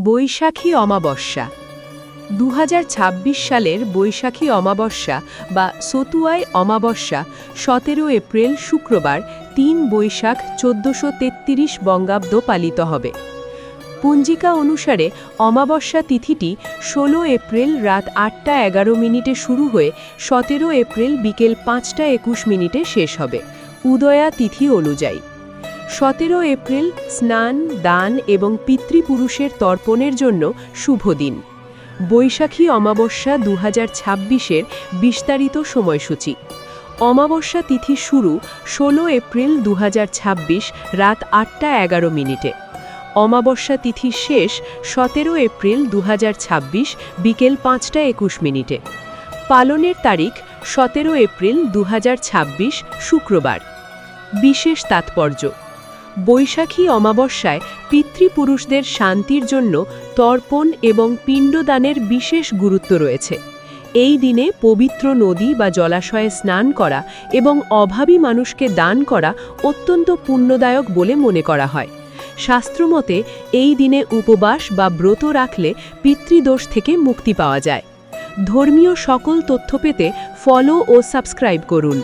বৈশাখী অমাবস্যা ২০২৬ সালের বৈশাখী অমাবস্যা বা সতুয়াই অমাবস্যা ১৭ এপ্রিল শুক্রবার ৩ বৈশাখ ১৪৩৩ বঙ্গাব্দ পালিত হবে। পঞ্জিকা অনুসারে অমাবস্যা তিথিটি ১৬ এপ্রিল রাত ৮টা ১১ মিনিটে শুরু হয়ে ১৭ এপ্রিল বিকেল ৫টা ২১ মিনিটে শেষ হবে উদয়া তিথি অনুযায়ী। ১৭ এপ্রিল স্নান, দান এবং পিতৃপুরুষের তর্পণের জন্য শুভ দিন। বৈশাখী অমাবস্যা ২০২৬-এর বিস্তারিত সময়সূচি। অমাবস্যা তিথি শুরু ১৬ এপ্রিল ২০২৬ রাত ৮টা ১১ মিনিটে। অমাবস্যা তিথি শেষ ১৭ এপ্রিল ২০২৬ বিকেল ৫টা ২১ মিনিটে। পালনের তারিখ ১৭ এপ্রিল ২০২৬ শুক্রবার। বিশেষ তাৎপর্য: বৈশাখী অমাবস্যায় পিতৃপুরুষদের শান্তির জন্য তর্পণ এবং পিণ্ডদানের বিশেষ গুরুত্ব রয়েছে। এই দিনে পবিত্র নদী বা জলাশয়ে স্নান করা এবং অভাবী মানুষকে দান করা অত্যন্ত পুণ্যদায়ক বলে মনে করা হয়। শাস্ত্রমতে এই দিনে উপবাস বা ব্রত রাখলে পিতৃদোষ থেকে মুক্তি পাওয়া যায়। ধর্মীয় সকল তথ্য পেতে ফলো ও সাবস্ক্রাইব করুন।